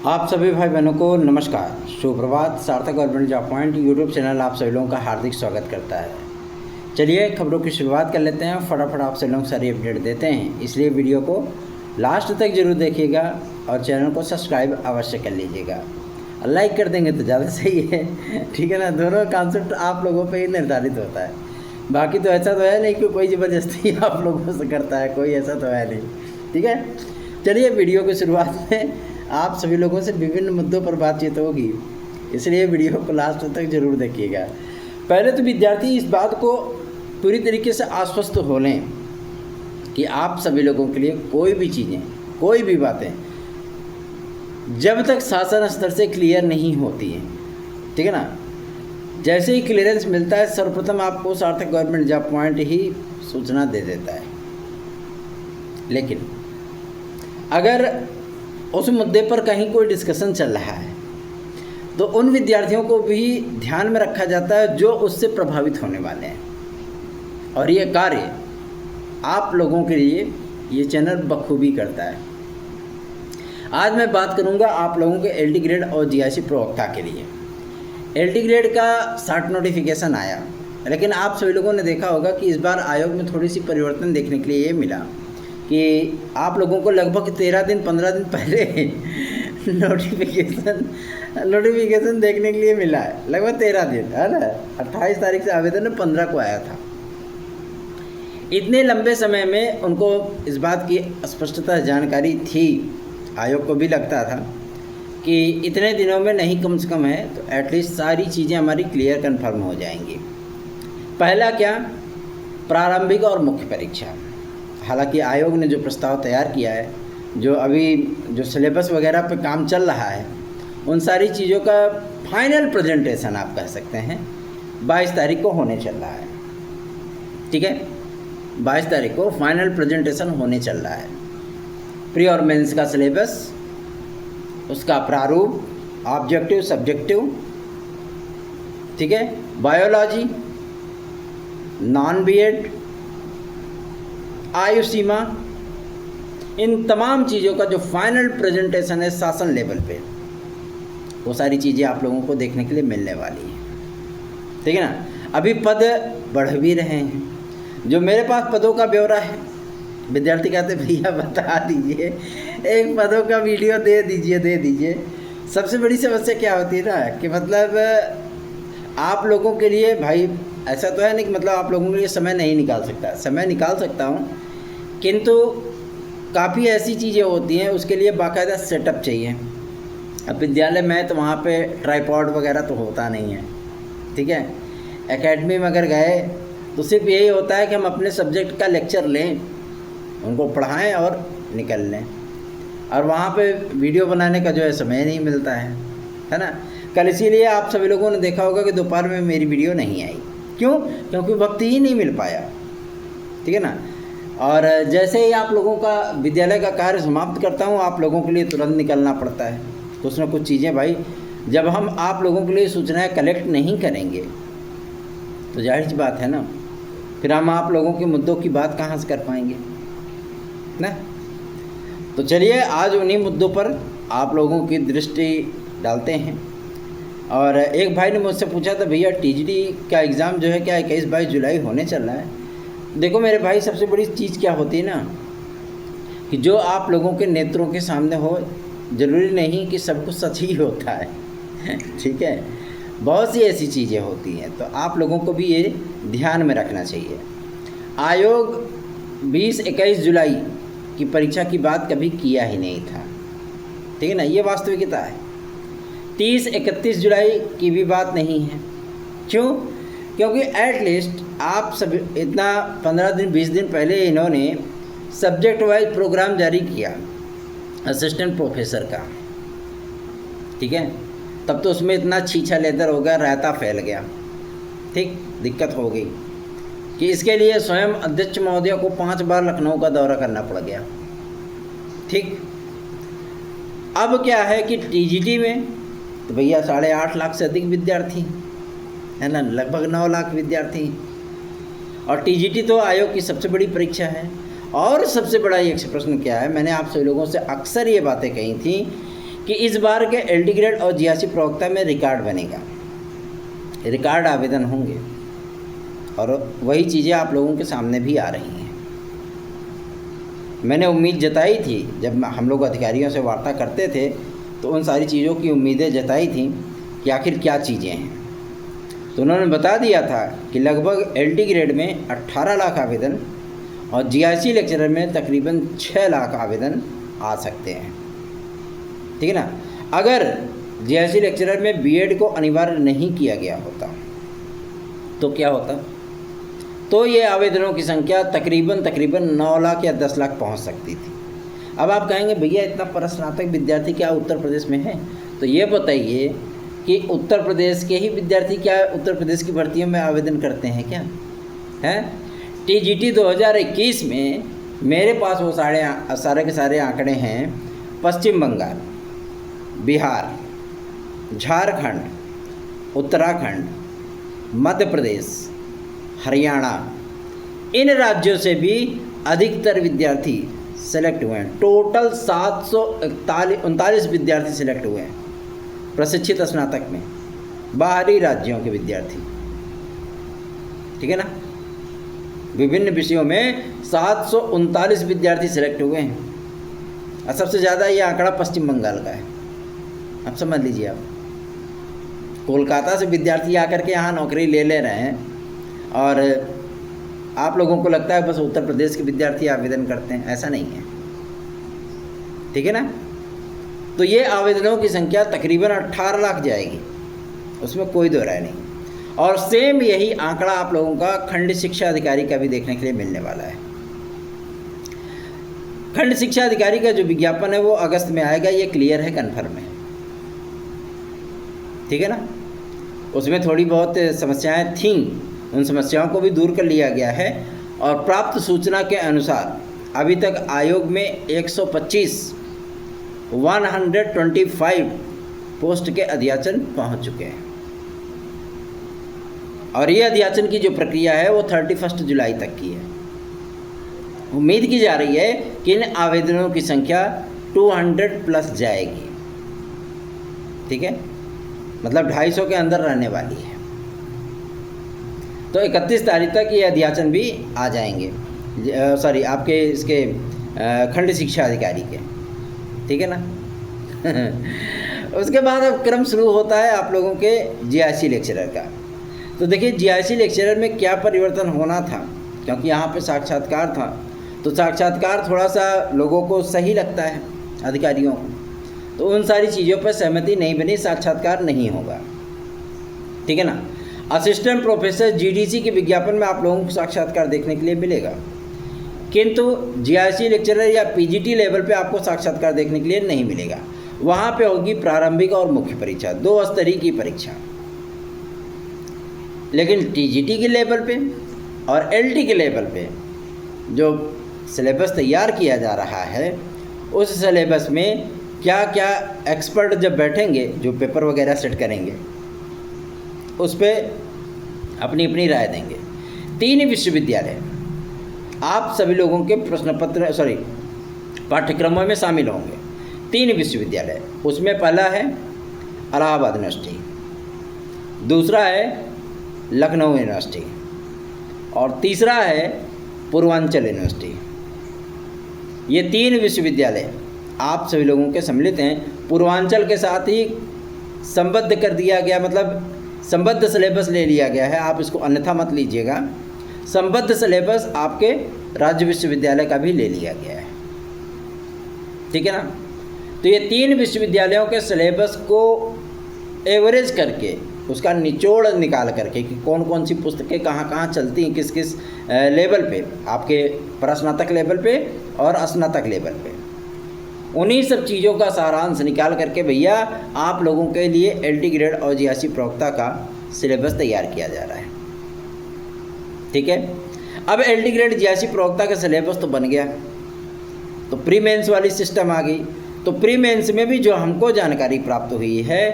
आप सभी भाई बहनों को नमस्कार, सुप्रभात। सार्थक government job point YouTube channel आप सभी लोगों का हार्दिक स्वागत करता है। चलिए खबरों की शुरुआत कर लेते हैं। फटाफट आप सभी लोग सारी अपडेट देते हैं, इसलिए वीडियो को लास्ट तक जरूर देखिएगा और चैनल को सब्सक्राइब अवश्य कर लीजिएगा। लाइक कर देंगे तो ज़्यादा सही है, ठीक है ना। दोनों कॉन्सेप्ट आप लोगों पर ही निर्धारित होता है। बाकी तो ऐसा तो है नहीं कि कोई ज़बरदस्ती आप लोगों से करता है, कोई ऐसा तो है नहीं, ठीक है। चलिए वीडियो की शुरुआत में आप सभी लोगों से विभिन्न मुद्दों पर बातचीत होगी, इसलिए वीडियो को लास्ट तक जरूर देखिएगा। पहले तो विद्यार्थी इस बात को पूरी तरीके से आश्वस्त हो लें कि आप सभी लोगों के लिए कोई भी चीज़ें, कोई भी बातें जब तक शासन स्तर से क्लियर नहीं होती हैं, ठीक है ना, जैसे ही क्लियरेंस मिलता है सर्वप्रथम आपको सार्थक गवर्नमेंट जॉब पॉइंट ही सूचना दे देता है। लेकिन अगर उस मुद्दे पर कहीं कोई डिस्कशन चल रहा है तो उन विद्यार्थियों को भी ध्यान में रखा जाता है जो उससे प्रभावित होने वाले हैं, और ये कार्य आप लोगों के लिए ये चैनल बखूबी करता है। आज मैं बात करूंगा आप लोगों के एलटी ग्रेड और जीआईसी प्रवक्ता के लिए। एलटी ग्रेड का शार्ट नोटिफिकेशन आया, लेकिन आप सभी लोगों ने देखा होगा कि इस बार आयोग में थोड़ी सी परिवर्तन देखने के लिए ये मिला कि आप लोगों को लगभग 13 दिन 15 दिन पहले नोटिफिकेशन देखने के लिए मिला है। लगभग 13 दिन, है ना। 28 तारीख से आवेदन 15 को आया था। इतने लंबे समय में उनको इस बात की स्पष्टता जानकारी थी, आयोग को भी लगता था कि इतने दिनों में नहीं कम से कम है तो एटलीस्ट सारी चीज़ें हमारी क्लियर कन्फर्म हो जाएंगी। पहला क्या, प्रारंभिक और मुख्य परीक्षा। हालांकि आयोग ने जो प्रस्ताव तैयार किया है, जो अभी जो सिलेबस वगैरह पे काम चल रहा है, उन सारी चीज़ों का फाइनल प्रेजेंटेशन आप कह सकते हैं 22 तारीख को होने चल रहा है, ठीक है। 22 तारीख को फाइनल प्रेजेंटेशन होने चल रहा है। प्री और मेंस का सिलेबस, उसका प्रारूप, ऑब्जेक्टिव सब्जेक्टिव, ठीक है, बायोलॉजी, नॉन बीएड, आयु सीमा, इन तमाम चीज़ों का जो फाइनल प्रेजेंटेशन है शासन लेवल पे, वो सारी चीज़ें आप लोगों को देखने के लिए मिलने वाली है, ठीक है ना। अभी पद बढ़ भी रहे हैं। जो मेरे पास पदों का ब्यौरा है, विद्यार्थी कहते भैया बता दीजिए, एक पदों का वीडियो दे दीजिए। सबसे बड़ी समस्या क्या होती है ना कि मतलब आप लोगों के लिए, भाई ऐसा तो है नहीं कि मतलब आप लोगों के लिए समय नहीं निकाल सकता, समय निकाल सकता हूँ, किंतु काफ़ी ऐसी चीज़ें होती हैं उसके लिए बाकायदा सेटअप चाहिए। अब विद्यालय में तो वहाँ पे ट्राइपॉड वगैरह तो होता नहीं है, ठीक है। एकेडमी में अगर गए तो सिर्फ यही होता है कि हम अपने सब्जेक्ट का लेक्चर लें, उनको पढ़ाएं और निकल लें, और वहाँ पे वीडियो बनाने का जो है समय नहीं मिलता है ना। कल इसीलिए आप सभी लोगों ने देखा होगा कि दोपहर में मेरी वीडियो नहीं आई। क्यों? क्योंकि वक्त ही नहीं मिल पाया, ठीक है ना। और जैसे ही आप लोगों का विद्यालय का कार्य समाप्त करता हूँ, आप लोगों के लिए तुरंत निकलना पड़ता है। कुछ ना कुछ चीज़ें भाई, जब हम आप लोगों के लिए सूचनाएं कलेक्ट नहीं करेंगे तो जाहिर सी बात है ना, फिर हम आप लोगों के मुद्दों की बात कहाँ से कर पाएंगे ना। तो चलिए आज उन्हीं मुद्दों पर आप लोगों की दृष्टि डालते हैं। और एक भाई ने मुझसे पूछा था, भैया टीजीटी का एग्ज़ाम जो है क्या 21-22 जुलाई होने चल रहा है। देखो मेरे भाई, सबसे बड़ी चीज़ क्या होती है ना कि जो आप लोगों के नेत्रों के सामने हो, ज़रूरी नहीं कि सब कुछ सच ही होता है ठीक है, बहुत सी ऐसी चीज़ें होती हैं, तो आप लोगों को भी ये ध्यान में रखना चाहिए। आयोग 20-21 जुलाई की परीक्षा की बात कभी किया ही नहीं था, ठीक है ना, ये वास्तविकता है। 30-31 जुलाई की भी बात नहीं है। क्यों? क्योंकि एटलीस्ट आप सब इतना 15 दिन 20 दिन पहले इन्होंने सब्जेक्ट वाइज प्रोग्राम जारी किया असिस्टेंट प्रोफेसर का, ठीक है। तब तो उसमें इतना छीछा लेदर हो गया, रायता फैल गया, ठीक, दिक्कत हो गई कि इसके लिए स्वयं अध्यक्ष महोदय को 5 बार लखनऊ का दौरा करना पड़ गया, ठीक। अब क्या है कि टीजीटी में तो भैया 8.5 लाख से अधिक विद्यार्थी है ना, लगभग 9 लाख विद्यार्थी, और टीजीटी तो आयोग की सबसे बड़ी परीक्षा है। और सबसे बड़ा एक प्रश्न क्या है, मैंने आप सभी लोगों से अक्सर ये बातें कही थी कि इस बार के LD ग्रेड और GRC प्रवक्ता में रिकॉर्ड बनेगा, रिकॉर्ड आवेदन होंगे और वही चीज़ें आप लोगों के सामने भी आ रही हैं। मैंने उम्मीद जताई थी जब हम लोग अधिकारियों से वार्ता करते थे तो उन सारी चीज़ों की उम्मीदें जताई थी कि आखिर क्या चीज़ें हैं, तो उन्होंने बता दिया था कि लगभग LD ग्रेड में 18 लाख आवेदन और GRC लेक्चरर में तकरीबन 6 लाख आवेदन आ सकते हैं। ठीक है ना। अगर GRC लेक्चरर में B.Ed को अनिवार्य नहीं किया गया होता तो क्या होता, तो ये आवेदनों की संख्या तकरीबन 9 लाख या 10 लाख पहुंच सकती थी। अब आप कहेंगे भैया इतना परस्नातक विद्यार्थी क्या उत्तर प्रदेश में है, तो ये बताइए कि उत्तर प्रदेश के ही विद्यार्थी क्या उत्तर प्रदेश की भर्तियों में आवेदन करते हैं क्या हैं? TGT 2021 में मेरे पास वो सारे के सारे आंकड़े हैं। पश्चिम बंगाल, बिहार, झारखंड, उत्तराखंड, मध्य प्रदेश, हरियाणा, इन राज्यों से भी अधिकतर विद्यार्थी सेलेक्ट हुए हैं। टोटल 739 विद्यार्थी सेलेक्ट हुए हैं प्रशिक्षित स्नातक में, बाहरी राज्यों के विद्यार्थी। ठीक है ना। विभिन्न विषयों में 739 विद्यार्थी सेलेक्ट हुए हैं और सबसे ज़्यादा ये आंकड़ा पश्चिम बंगाल का है। अब समझ लीजिए, आप कोलकाता से विद्यार्थी आकर के यहाँ नौकरी ले रहे हैं और आप लोगों को लगता है बस उत्तर प्रदेश के विद्यार्थी आवेदन करते हैं, ऐसा नहीं है। ठीक है ना। तो ये आवेदनों की संख्या तकरीबन 18 लाख जाएगी, उसमें कोई दो राय नहीं। और सेम यही आंकड़ा आप लोगों का खंड शिक्षा अधिकारी का भी देखने के लिए मिलने वाला है। खंड शिक्षा अधिकारी का जो विज्ञापन है वो अगस्त में आएगा, ये क्लियर है, कन्फर्म है। ठीक है ना। उसमें थोड़ी बहुत समस्याएं थीं, उन समस्याओं को भी दूर कर लिया गया है और प्राप्त सूचना के अनुसार अभी तक आयोग में 125 पोस्ट के अध्याचन पहुंच चुके हैं और ये अध्याचन की जो प्रक्रिया है वो 31 जुलाई तक की है। उम्मीद की जा रही है कि इन आवेदनों की संख्या 200 प्लस जाएगी। ठीक है, मतलब 250 के अंदर रहने वाली है। तो 31 तारीख तक ये अध्याचन भी आ जाएंगे, सॉरी आपके इसके खंड शिक्षा अधिकारी के। ठीक है ना। उसके बाद अब क्रम शुरू होता है आप लोगों के GRC लेक्चरर का। तो देखिए GRC लेक्चरर में क्या परिवर्तन होना था, क्योंकि यहाँ पे साक्षात्कार था, तो साक्षात्कार थोड़ा सा लोगों को सही लगता है अधिकारियों को, तो उन सारी चीज़ों पर सहमति नहीं बनी, साक्षात्कार नहीं होगा। ठीक है ना। असिस्टेंट प्रोफेसर GDC के विज्ञापन में आप लोगों को साक्षात्कार देखने के लिए मिलेगा, किंतु GRC लेक्चरर या PGT लेवल पे आपको साक्षात्कार देखने के लिए नहीं मिलेगा। वहाँ पे होगी प्रारंभिक और मुख्य परीक्षा, 2 स्तरीय की परीक्षा। लेकिन TGT के लेवल पे और LD के लेवल पे जो सिलेबस तैयार किया जा रहा है, उस सिलेबस में क्या क्या एक्सपर्ट जब बैठेंगे, जो पेपर वगैरह सेट करेंगे, उस पर अपनी अपनी राय देंगे। 3 विश्वविद्यालय आप सभी लोगों के प्रश्न पत्र पाठ्यक्रमों में शामिल होंगे। 3 विश्वविद्यालय, उसमें पहला है इलाहाबाद यूनिवर्सिटी, दूसरा है लखनऊ यूनिवर्सिटी और तीसरा है पूर्वांचल यूनिवर्सिटी। ये 3 विश्वविद्यालय आप सभी लोगों के सम्मिलित हैं। पूर्वांचल के साथ ही संबद्ध कर दिया गया, मतलब संबद्ध सिलेबस ले लिया गया है, आप इसको अन्यथा मत लीजिएगा। संबद्ध सिलेबस आपके राज्य विश्वविद्यालय का भी ले लिया गया है। ठीक है ना। तो ये 3 विश्वविद्यालयों के सिलेबस को एवरेज करके, उसका निचोड़ निकाल करके कि कौन कौन सी पुस्तकें कहाँ कहाँ चलती हैं, किस किस लेवल पे, आपके प्रस्नातक लेवल पे और स्नातक लेवल पे, उन्हीं सब चीज़ों का सारांश निकाल करके भैया आप लोगों के लिए LD ग्रेड और GRC प्रवक्ता का सिलेबस तैयार किया जा रहा है। ठीक है। अब LD ग्रेड GRC प्रवक्ता का सिलेबस तो बन गया, तो प्री मेंस वाली सिस्टम आ गई। तो प्री मेंस में भी जो हमको जानकारी प्राप्त हुई है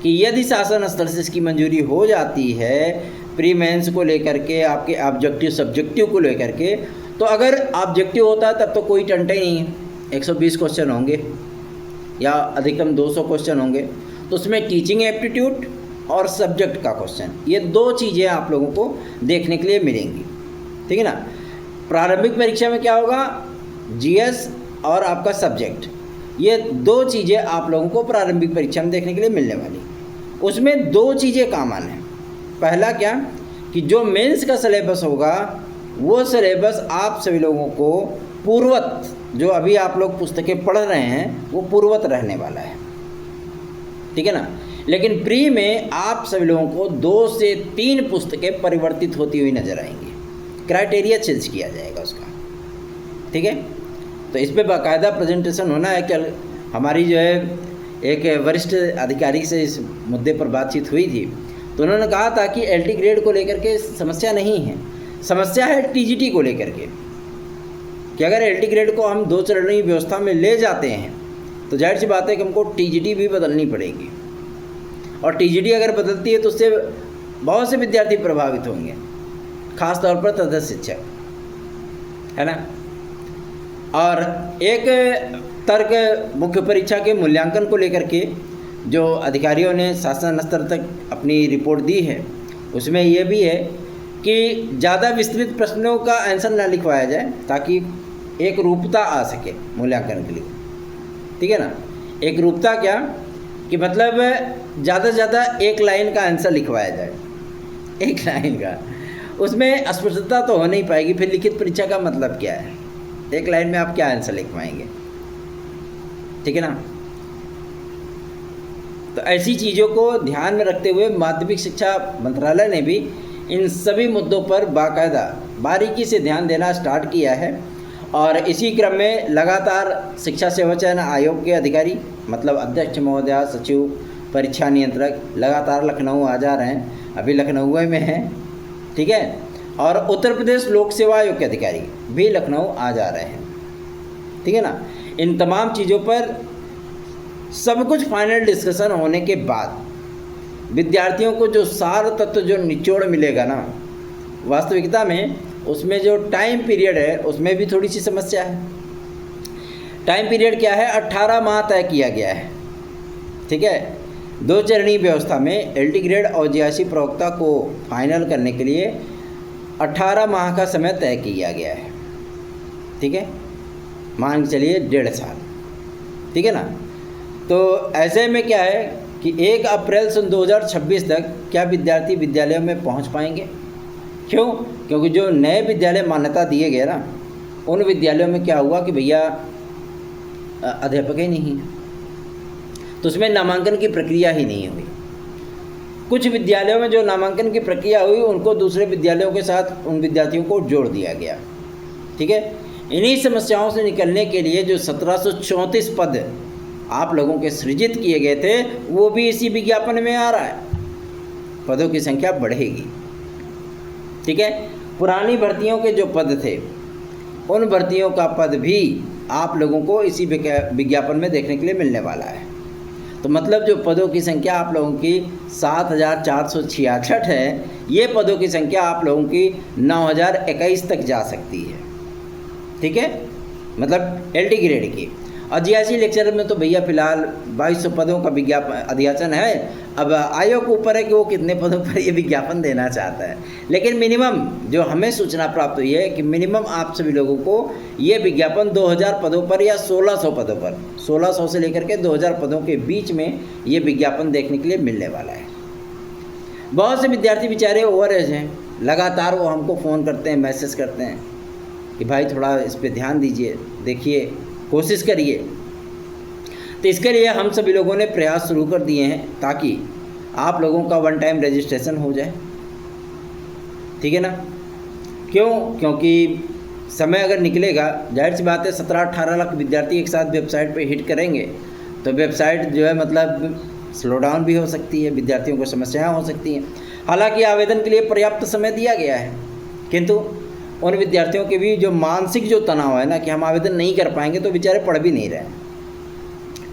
कि यदि शासन स्तर से इसकी मंजूरी हो जाती है प्री मेंस को लेकर के, आपके ऑब्जेक्टिव सब्जेक्टिव को लेकर के, तो अगर ऑब्जेक्टिव होता है तब तो कोई टंटा ही नहीं है, 120 क्वेश्चन होंगे। या अधिकतम 200 क्वेश्चन होंगे, तो उसमें टीचिंग एप्टीट्यूड और सब्जेक्ट का क्वेश्चन, ये 2 चीज़ें आप लोगों को देखने के लिए मिलेंगी, ठीक है ना। प्रारंभिक परीक्षा में क्या होगा, जीएस और आपका सब्जेक्ट, ये 2 चीज़ें आप लोगों को प्रारंभिक परीक्षा में देखने के लिए मिलने वाली। उसमें 2 चीज़ें कॉमन हैं। पहला क्या कि जो मेंस का सिलेबस होगा वो सिलेबस आप सभी लोगों को पूर्ववत, जो अभी आप लोग पुस्तकें पढ़ रहे हैं वो पूर्ववत रहने वाला है, ठीक है ना। लेकिन प्री में आप सभी लोगों को 2 से 3 पुस्तकें परिवर्तित होती हुई नजर आएंगी, क्राइटेरिया चेंज किया जाएगा उसका, ठीक है। तो इस पर बाकायदा प्रेजेंटेशन होना है। कल हमारी जो है एक वरिष्ठ अधिकारी से इस मुद्दे पर बातचीत हुई थी, तो उन्होंने कहा था कि एलटी ग्रेड को लेकर के समस्या नहीं है, समस्या है टीजीटी को लेकर के, कि अगर एलटी ग्रेड को हम 2 चरणीय व्यवस्था में ले जाते हैं तो जाहिर सी बात है कि हमको टीजीटी भी बदलनी पड़ेगी, और टीजीटी अगर बदलती है तो उससे बहुत से विद्यार्थी प्रभावित होंगे, खास तौर पर तटस्थ शिक्षक, है ना। और एक तर्क मुख्य परीक्षा के मूल्यांकन को लेकर के जो अधिकारियों ने शासन स्तर तक अपनी रिपोर्ट दी है, उसमें यह भी है कि ज़्यादा विस्तृत प्रश्नों का आंसर ना लिखवाया जाए ताकि एक रूपता आ सके मूल्यांकन के लिए, ठीक है ना। एक रूपता क्या कि मतलब ज़्यादा से ज़्यादा 1 लाइन का आंसर लिखवाया जाए, 1 लाइन का, उसमें स्पष्टता तो हो नहीं पाएगी। फिर लिखित परीक्षा का मतलब क्या है, 1 लाइन में आप क्या आंसर लिख पाएंगे, ठीक है ना। तो ऐसी चीज़ों को ध्यान में रखते हुए माध्यमिक शिक्षा मंत्रालय ने भी इन सभी मुद्दों पर बाकायदा बारीकी से ध्यान देना स्टार्ट किया है, और इसी क्रम में लगातार शिक्षा सेवा चयन आयोग के अधिकारी, मतलब अध्यक्ष महोदया, सचिव, परीक्षा नियंत्रक लगातार लखनऊ आ जा रहे हैं, अभी लखनऊ में हैं, ठीक है। और उत्तर प्रदेश लोक सेवा आयोग के अधिकारी भी लखनऊ आ जा रहे हैं, ठीक है ना। इन तमाम चीज़ों पर सब कुछ फाइनल डिस्कशन होने के बाद विद्यार्थियों को जो सार तत्व, जो निचोड़ मिलेगा ना, वास्तविकता में उसमें जो टाइम पीरियड है उसमें भी थोड़ी सी समस्या है। टाइम पीरियड क्या है, 18 माह तय किया गया है, ठीक है। 2 चरणीय व्यवस्था में एलटी ग्रेड और जीआईसी प्रवक्ता को फाइनल करने के लिए 18 माह का समय तय किया गया है, ठीक है। मान के चलिए 1.5 साल, ठीक है ना। तो ऐसे में क्या है कि 1 अप्रैल सन 2026 तक क्या विद्यार्थी विद्यालयों में पहुंच पाएंगे? क्यों? क्योंकि जो नए विद्यालय मान्यता दिए गए ना, उन विद्यालयों में क्या हुआ कि भैया अध्यापक ही नहीं, तो उसमें नामांकन की प्रक्रिया ही नहीं हुई। कुछ विद्यालयों में जो नामांकन की प्रक्रिया हुई उनको दूसरे विद्यालयों के साथ उन विद्यार्थियों को जोड़ दिया गया, ठीक है। इन्हीं समस्याओं से निकलने के लिए जो 1734 पद आप लोगों के सृजित किए गए थे वो भी इसी विज्ञापन में आ रहा है, पदों की संख्या बढ़ेगी, ठीक है। पुरानी भर्तियों के जो पद थे उन भर्तियों का पद भी आप लोगों को इसी विज्ञापन में देखने के लिए मिलने वाला है। तो मतलब जो पदों की संख्या आप लोगों की 7466 है, ये पदों की संख्या आप लोगों की 9021 तक जा सकती है, ठीक है, मतलब एलटी ग्रेड की। और जीआईसी लेक्चरर में तो भैया फिलहाल 2200 पदों का विज्ञापन अधियाचन है। अब आयोग के ऊपर है कि वो कितने पदों पर ये विज्ञापन देना चाहता है, लेकिन मिनिमम जो हमें सूचना प्राप्त हुई है कि मिनिमम आप सभी लोगों को ये विज्ञापन 2000 पदों पर या 1600 पदों पर, 1600 से लेकर के 2000 पदों के बीच में ये विज्ञापन देखने के लिए मिलने वाला है। बहुत से विद्यार्थी बेचारे ओवर एज हैं, लगातार वो हमको फ़ोन करते हैं, मैसेज करते हैं कि भाई थोड़ा इस पर ध्यान दीजिए, देखिए, कोशिश करिए। तो इसके लिए हम सभी लोगों ने प्रयास शुरू कर दिए हैं ताकि आप लोगों का 1 टाइम रजिस्ट्रेशन हो जाए, ठीक है ना। क्यों? क्योंकि समय अगर निकलेगा, जाहिर सी बात है 17-18 लाख विद्यार्थी एक साथ वेबसाइट पे हिट करेंगे तो वेबसाइट जो है मतलब स्लो डाउन भी हो सकती है, विद्यार्थियों को समस्याएं हो सकती हैं। हालांकि आवेदन के लिए पर्याप्त समय दिया गया है, किंतु उन विद्यार्थियों के भी जो मानसिक जो तनाव है ना कि हम आवेदन नहीं कर पाएंगे तो बेचारे पढ़ भी नहीं रहे,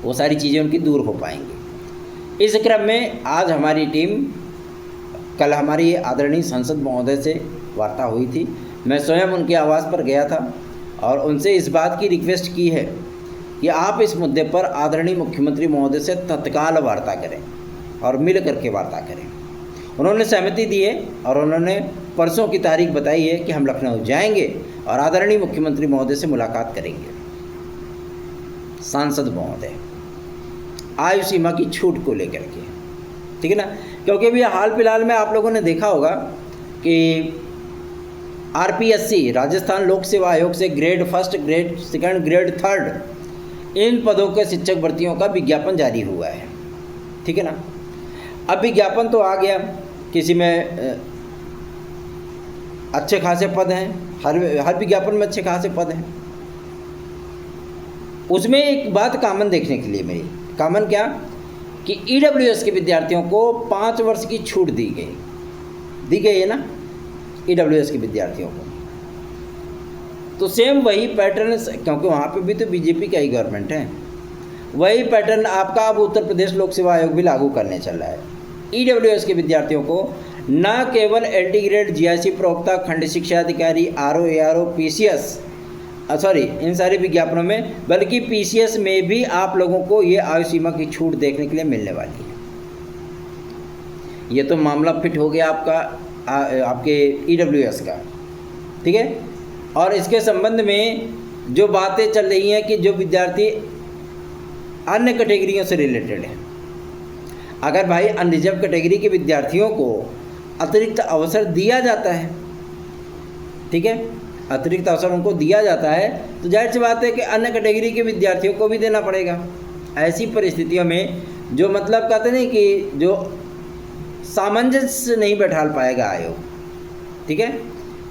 वो सारी चीज़ें उनकी दूर हो पाएंगी। इस क्रम में आज हमारी टीम, कल हमारी आदरणीय सांसद महोदय से वार्ता हुई थी, मैं स्वयं उनके आवास पर गया था और उनसे इस बात की रिक्वेस्ट की है कि आप इस मुद्दे पर आदरणीय मुख्यमंत्री महोदय से तत्काल वार्ता करें और मिल करके वार्ता करें। उन्होंने सहमति दी है और उन्होंने परसों की तारीख बताई है कि हम लखनऊ जाएंगे और आदरणीय मुख्यमंत्री महोदय से मुलाकात करेंगे। सांसद महोदय आयु सीमा की छूट को लेकर के, ठीक है ना, क्योंकि अभी हाल फिलहाल में आप लोगों ने देखा होगा कि आरपीएससी राजस्थान लोक सेवा आयोग से ग्रेड 1, ग्रेड 2, ग्रेड 3 इन पदों के शिक्षक भर्तियों का विज्ञापन जारी हुआ है, ठीक है ना। अब विज्ञापन तो आ गया, किसी में अच्छे खासे पद हैं, हर विज्ञापन में अच्छे खासे पद हैं। उसमें एक बात कॉमन देखने के लिए मेरी, कॉमन क्या कि ईडब्ल्यूएस के विद्यार्थियों को 5 वर्ष की छूट दी गई है ना ईडब्ल्यूएस के विद्यार्थियों को। तो सेम वही पैटर्न, क्योंकि वहाँ पे भी तो बीजेपी का ही गवर्नमेंट है, वही पैटर्न आपका अब उत्तर प्रदेश लोक सेवा आयोग भी लागू करने चल रहा है। ईडब्ल्यूएस के विद्यार्थियों को न केवल एलटी ग्रेड, जीआईसी प्रवक्ता, खंड शिक्षा अधिकारी, आरओ, एआरओ, पीसीएस, इन सारे विज्ञापनों में, बल्कि पीसीएस में भी आप लोगों को ये आयु सीमा की छूट देखने के लिए मिलने वाली है। ये तो मामला फिट हो गया आपके ईडब्ल्यूएस का, ठीक है। और इसके संबंध में जो बातें चल रही हैं कि जो विद्यार्थी अन्य कैटेगरियों से रिलेटेड है, अगर भाई अनरिजर्व कैटेगरी के विद्यार्थियों को अतिरिक्त अवसर दिया जाता है, ठीक है, अतिरिक्त अवसर उनको दिया जाता है, तो जाहिर सी बात है कि अन्य कैटेगरी के विद्यार्थियों को भी देना पड़ेगा। ऐसी परिस्थितियों में जो मतलब कहते नहीं कि जो सामंजस्य नहीं बैठा पाएगा आयोग, ठीक है,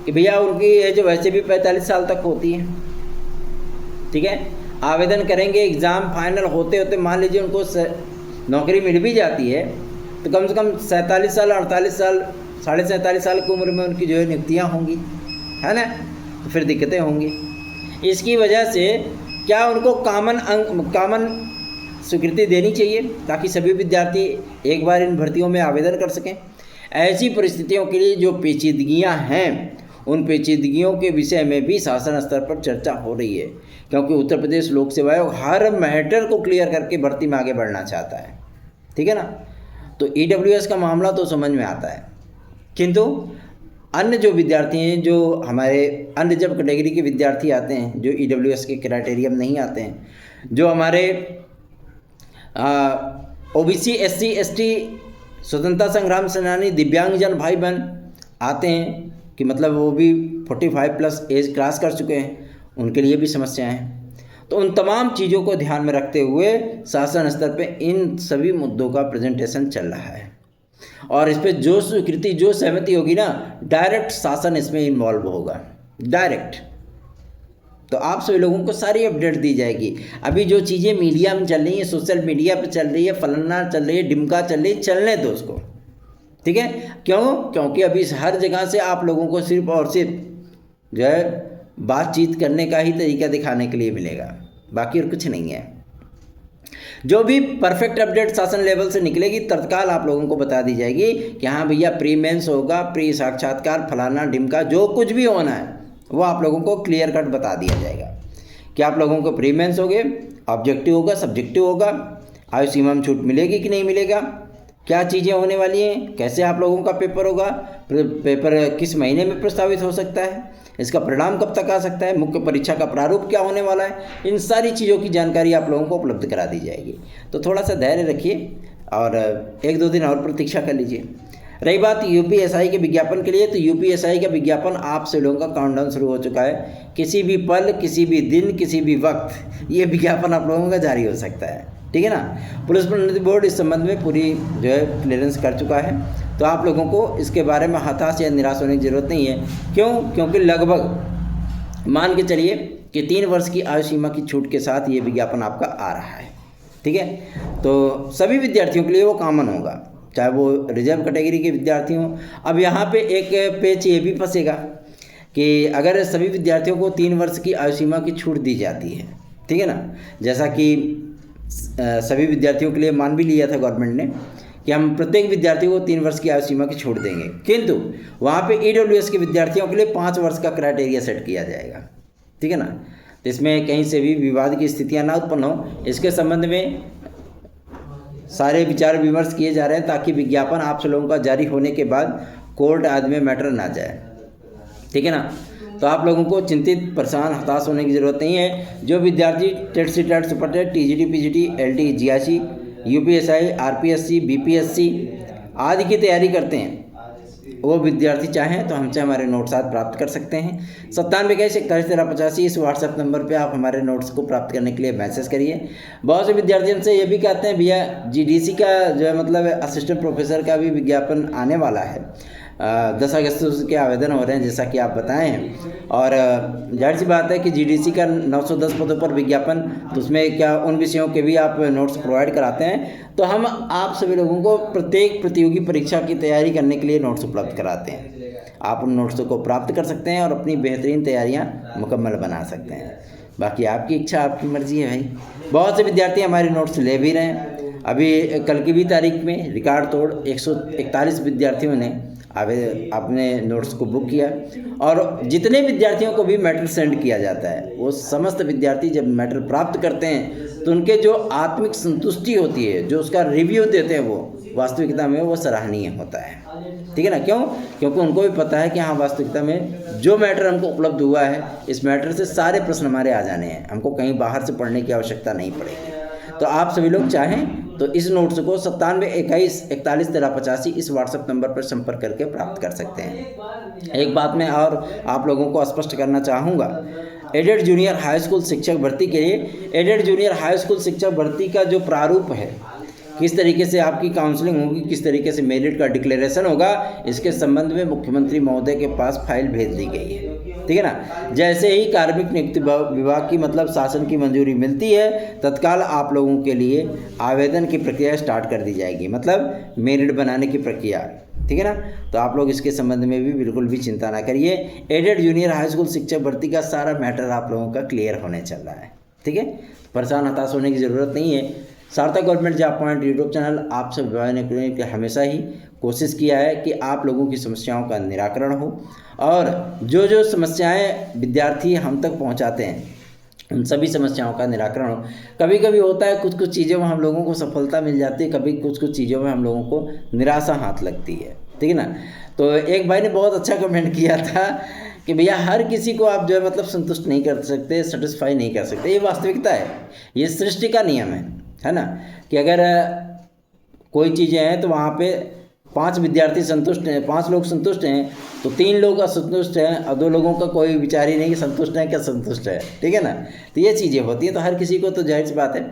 कि भैया उनकी एज वैसे भी 45 साल तक होती है, ठीक है, आवेदन करेंगे, एग्ज़ाम फाइनल होते होते मान लीजिए उनको नौकरी मिल भी जाती है, तो कम से कम 47 साल, 48 साल, 47.5 साल की उम्र में उनकी जो है नियुक्तियाँ होंगी, है ना, तो फिर दिक्कतें होंगी। इसकी वजह से क्या उनको कॉमन स्वीकृति देनी चाहिए ताकि सभी विद्यार्थी एक बार इन भर्तियों में आवेदन कर सकें। ऐसी परिस्थितियों के लिए जो पेचीदगियां हैं, उन पेचीदगियों के विषय में भी शासन स्तर पर चर्चा हो रही है, क्योंकि उत्तर प्रदेश लोक सेवा आयोग हर मैटर को क्लियर करके भर्ती में आगे बढ़ना चाहता है, ठीक है ना। तो ईडब्ल्यूएस का मामला तो समझ में आता है, किंतु अन्य जो विद्यार्थी हैं, जो हमारे अनरिजर्व कैटेगरी के विद्यार्थी आते हैं, जो ईडब्ल्यूएस के क्राइटेरिया में नहीं आते हैं, जो हमारे ओबीसी, एससी, एसटी, स्वतंत्रता संग्राम सेनानी, दिव्यांगजन भाई बहन आते हैं कि मतलब वो भी 45 प्लस एज क्रॉस कर चुके हैं, उनके लिए भी समस्याएं हैं। तो उन तमाम चीज़ों को ध्यान में रखते हुए शासन स्तर पे इन सभी मुद्दों का प्रेजेंटेशन चल रहा है, और इस पर जो स्वीकृति, जो सहमति होगी ना, डायरेक्ट शासन इसमें इन्वॉल्व होगा, डायरेक्ट। तो आप सभी लोगों को सारी अपडेट दी जाएगी। अभी जो चीज़ें मीडिया में चल रही हैं, सोशल मीडिया पे चल रही है, फलाना चल रही है, डिमका चल रही है, चलने दो उसको, ठीक है। क्यों? क्योंकि अभी हर जगह से आप लोगों को सिर्फ और सिर्फ जो है बातचीत करने का ही तरीका दिखाने के लिए मिलेगा, बाकी और कुछ नहीं है। जो भी परफेक्ट अपडेट शासन लेवल से निकलेगी तत्काल आप लोगों को बता दी जाएगी कि हाँ भैया प्री मेंस होगा, प्री साक्षात्कार, फलाना डिमका, जो कुछ भी होना है वो आप लोगों को क्लियर कट बता दिया जाएगा कि आप लोगों को प्री मेंस हो गए, ऑब्जेक्टिव होगा, सब्जेक्टिव होगा, आयु सीमा में छूट मिलेगी कि नहीं मिलेगा, क्या चीज़ें होने वाली हैं, कैसे आप लोगों का पेपर होगा, पेपर किस महीने में प्रस्तावित हो सकता है, इसका परिणाम कब तक आ सकता है, मुख्य परीक्षा का प्रारूप क्या होने वाला है, इन सारी चीज़ों की जानकारी आप लोगों को उपलब्ध करा दी जाएगी। तो थोड़ा सा धैर्य रखिए और 1-2 दिन और प्रतीक्षा कर लीजिए। रही बात यूपीएसआई के विज्ञापन के लिए, तो यूपीएसआई का विज्ञापन आप से लोगों का काउंटडाउन शुरू हो चुका है। किसी भी पल, किसी भी दिन, किसी भी वक्त ये विज्ञापन आप लोगों का जारी हो सकता है, ठीक है ना। पुलिस प्रोन्नति बोर्ड इस संबंध में पूरी जो है क्लियरेंस कर चुका है, तो आप लोगों को इसके बारे में हताश या निराश होने की ज़रूरत नहीं है। क्यों? क्योंकि लगभग मान के चलिए कि 3 वर्ष की आयु सीमा की छूट के साथ ये विज्ञापन आपका आ रहा है, ठीक है। तो सभी विद्यार्थियों के लिए वो कॉमन होगा, चाहे वो रिजर्व कैटेगरी के विद्यार्थी हों। अब यहाँ पे एक पेच ये भी फंसेगा कि अगर सभी विद्यार्थियों को 3 वर्ष की आयु सीमा की छूट दी जाती है, ठीक है ना, जैसा कि सभी विद्यार्थियों के लिए मान भी लिया था गवर्नमेंट ने कि हम प्रत्येक विद्यार्थी को 3 वर्ष की आयु सीमा की छूट देंगे, किंतु वहाँ पे ईडब्ल्यूएस के विद्यार्थियों के लिए 5 वर्ष का क्राइटेरिया सेट किया जाएगा, ठीक है ना। तो इसमें कहीं से भी विवाद की स्थितियां ना उत्पन्न हो, इसके संबंध में सारे विचार विमर्श किए जा रहे हैं ताकि विज्ञापन आप सब लोगों का जारी होने के बाद कोर्ट आदि में मैटर ना जाए। ठीक है ना। तो आप लोगों को चिंतित, परेशान, हताश होने की ज़रूरत नहीं है। जो विद्यार्थी TET C TET super TET, TGT, PGT, LT, GIC, UPSI, RPSC, BPSC आदि की तैयारी करते हैं, वो विद्यार्थी चाहें तो हमसे हमारे नोट्स आज प्राप्त कर सकते हैं। 9721411385 इस व्हाट्सएप नंबर पे आप हमारे नोट्स को प्राप्त करने के लिए मैसेज करिए। बहुत से विद्यार्थी हमसे ये भी कहते हैं भैया जीडीसी का जो है मतलब असिस्टेंट प्रोफेसर का भी विज्ञापन आने वाला है, 10 अगस्त से उसके आवेदन हो रहे हैं जैसा कि आप बताए हैं। और जाहिर सी बात है कि जीडीसी का 910 पदों पर विज्ञापन, तो उसमें क्या उन विषयों के भी आप नोट्स प्रोवाइड कराते हैं। तो हम आप सभी लोगों को प्रत्येक प्रतियोगी परीक्षा की तैयारी करने के लिए नोट्स उपलब्ध कराते हैं। आप उन नोट्स को प्राप्त कर सकते हैं और अपनी बेहतरीन तैयारियाँ मुकम्मल बना सकते हैं। बाकी आपकी इच्छा, आपकी मर्जी है भाई। बहुत से विद्यार्थी हमारे नोट्स ले भी रहे हैं। अभी कल की भी तारीख में रिकॉर्ड तोड़ 141 विद्यार्थियों ने अपने नोट्स को बुक किया। और जितने विद्यार्थियों को भी मैटर सेंड किया जाता है, वो समस्त विद्यार्थी जब मैटर प्राप्त करते हैं तो उनके जो आत्मिक संतुष्टि होती है, जो उसका रिव्यू देते हैं, वो वास्तविकता में वो सराहनीय होता है। ठीक है ना। क्यों? क्योंकि उनको भी पता है कि हाँ, वास्तविकता में जो मैटर हमको उपलब्ध हुआ है, इस मैटर से सारे प्रश्न हमारे आ जाने हैं, हमको कहीं बाहर से पढ़ने की आवश्यकता नहीं पड़ेगी। तो आप सभी लोग चाहें तो इस नोट्स को 9721411385 इस व्हाट्सएप नंबर पर संपर्क करके प्राप्त कर सकते हैं। एक बात मैं और आप लोगों को स्पष्ट करना चाहूँगा, एडेड जूनियर हाई स्कूल शिक्षक भर्ती के लिए, एडेड जूनियर हाई स्कूल शिक्षक भर्ती का जो प्रारूप है, किस तरीके से आपकी काउंसलिंग होगी, किस तरीके से मेरिट का डिक्लेरेशन होगा, इसके संबंध में मुख्यमंत्री महोदय के पास फाइल भेज दी गई है। ठीक है ना। जैसे ही कार्मिक नियुक्ति विभाग की मतलब शासन की मंजूरी मिलती है, तत्काल आप लोगों के लिए आवेदन की प्रक्रिया स्टार्ट कर दी जाएगी, मतलब मेरिट बनाने की प्रक्रिया। ठीक है ना। तो आप लोग इसके संबंध में भी बिल्कुल भी चिंता ना करिए। एडेड जूनियर हाई स्कूल शिक्षक भर्ती का सारा मैटर आप लोगों का क्लियर होने चल रहा है। ठीक है। परेशान हताश होने की ज़रूरत नहीं है। सार्थक government job point YouTube channel आप सब विभाग ने हमेशा ही कोशिश किया है कि आप लोगों की समस्याओं का निराकरण हो, और जो जो समस्याएं विद्यार्थी हम तक पहुंचाते हैं, उन सभी समस्याओं का निराकरण हो। कभी कभी होता है कुछ कुछ चीज़ों में हम लोगों को सफलता मिल जाती है, कभी कुछ कुछ चीज़ों में हम लोगों को निराशा हाथ लगती है। ठीक है ना। तो एक भाई ने बहुत अच्छा कमेंट किया था कि भैया हर किसी को आप जो है मतलब संतुष्ट नहीं कर सकते, सेटिस्फाई नहीं कर सकते। ये वास्तविकता है, ये सृष्टि का नियम है ना। कि अगर कोई चीज़ें हैं तो वहाँ पे 5 विद्यार्थी संतुष्ट हैं, 5 लोग संतुष्ट हैं, तो 3 लोग असंतुष्ट हैं और 2 लोगों का कोई विचार ही नहीं कि संतुष्ट है क्या संतुष्ट है। ठीक है ना। तो ये चीज़ें होती हैं। तो हर किसी को तो जाहिर सी बात है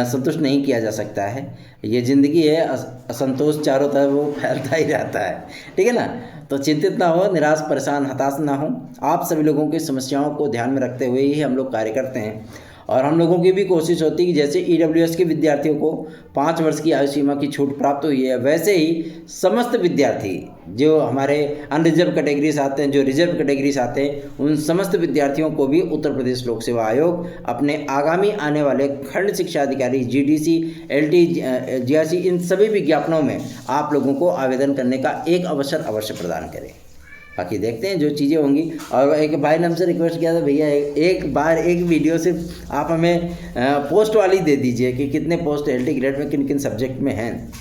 संतुष्ट नहीं किया जा सकता है। ये ज़िंदगी है, असंतोष चारों तरफ वो फैलता ही रहता है। ठीक है ना। तो चिंतित ना हो, निराश, परेशान, हताश ना हो। आप सभी लोगों की समस्याओं को ध्यान में रखते हुए ही हम लोग कार्य करते हैं। और हम लोगों की भी कोशिश होती है कि जैसे EWS के विद्यार्थियों को 5 वर्ष की आयु सीमा की छूट प्राप्त हुई है, वैसे ही समस्त विद्यार्थी जो हमारे अनरिजर्व कैटेगरी से आते हैं, जो रिजर्व कैटेगरी से आते हैं, उन समस्त विद्यार्थियों को भी उत्तर प्रदेश लोक सेवा आयोग अपने आगामी आने वाले खंड शिक्षा अधिकारी GDC, LT, GRC इन सभी विज्ञापनों में आप लोगों को आवेदन करने का एक अवसर अवश्य प्रदान करें। बाकी देखते हैं जो चीज़ें होंगी। और एक भाई ने हमसे रिक्वेस्ट किया था, भैया एक बार एक वीडियो सिर्फ आप हमें पोस्ट वाली दे दीजिए कि कितने पोस्ट LT ग्रेड में किन किन सब्जेक्ट में हैं।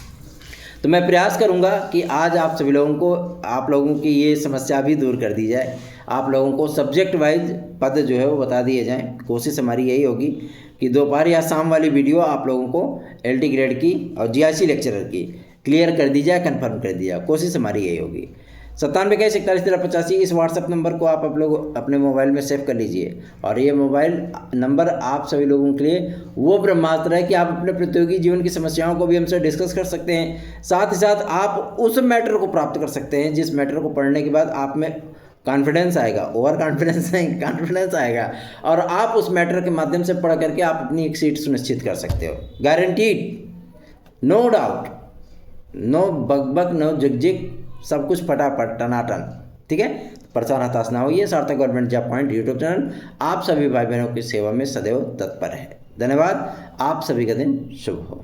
तो मैं प्रयास करूंगा कि आज आप सभी लोगों को, आप लोगों की ये समस्या भी दूर कर दी जाए। आप लोगों को सब्जेक्ट वाइज पद जो है वो बता दिए जाएँ। कोशिश हमारी यही होगी कि दोपहर या शाम वाली वीडियो आप लोगों को LT ग्रेड की और GRC लेक्चरर की क्लियर कर दी जाए, कन्फर्म कर दी जाए। कोशिश हमारी यही होगी। 9721411385 इस व्हाट्सएप नंबर को आप लोग अपने मोबाइल में सेव कर लीजिए। और ये मोबाइल नंबर आप सभी लोगों के लिए वो ब्रह्मास्त्र है कि आप अपने प्रतियोगी जीवन की समस्याओं को भी हमसे डिस्कस कर सकते हैं। साथ ही साथ आप उस मैटर को प्राप्त कर सकते हैं जिस मैटर को पढ़ने के बाद आप में कॉन्फिडेंस आएगा, ओवर कॉन्फिडेंस नहीं, कॉन्फिडेंस आएगा, और आप उस मैटर के माध्यम से पढ़ करके आप अपनी एक सीट सुनिश्चित कर सकते हो। गारंटीड, नो डाउट, नो बकबक, नो झिकझिक, सब कुछ फटाफट टनाटन। ठीक है। परेशान हताश ना होइए। सार्थक government job point YouTube channel आप सभी भाई बहनों की सेवा में सदैव तत्पर है। धन्यवाद। आप सभी का दिन शुभ हो।